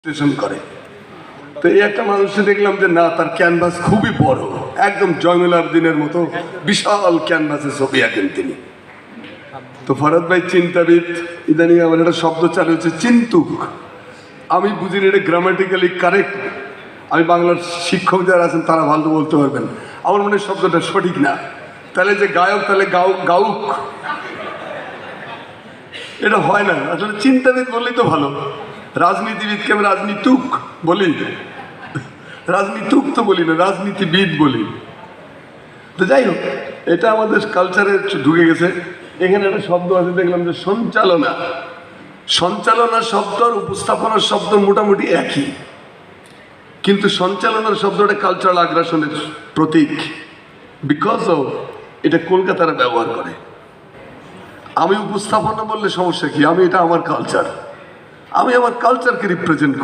বিশ্লেষণ করে। তো এই একটা মানুষকে দেখলাম যে না, তার ক্যানভাস খুবই বড়, একদম জয়নুল আবেদিনের মতো বিশাল ক্যানভাসে ছবি আঁকেন তিনি। তো ফরহাদ ভাই চিন্তাবিদ, ইদানিং আমার একটা শব্দ চালু হচ্ছে চিন্তুক। আমি বুঝিনি এটা গ্রামাটিক্যালি কারেক্ট। আমি বাংলার শিক্ষক যারা আছেন তারা ভালো বলতে পারবেন। আমার মনে হয় শব্দটা সঠিক না। তাহলে যে গায়ক, তাহলে গাউক এটা হয় না। আসলে চিন্তাবিদ বললেই তো ভালো। রাজনীতিবিদকে আমি রাজনীতুক বলি, রাজনীতুক তো বলি না, রাজনীতিবিদ বলি। তো যাই হোক, এটা আমাদের কালচারে ঢুকে গেছে। এখানে একটা শব্দ আছে দেখলাম যে সঞ্চালনা। সঞ্চালনার শব্দ আর উপস্থাপনার শব্দ মোটামুটি একই, কিন্তু সঞ্চালনার শব্দটা কালচারাল আগ্রাসনের প্রতীক। বিকজ অফ এটা কলকাতারা ব্যবহার করে। আমি উপস্থাপনা বললে সমস্যা কি? আমি এটা আমার কালচার, আমি আমার কালচারকে রিপ্রেজেন্ট করি।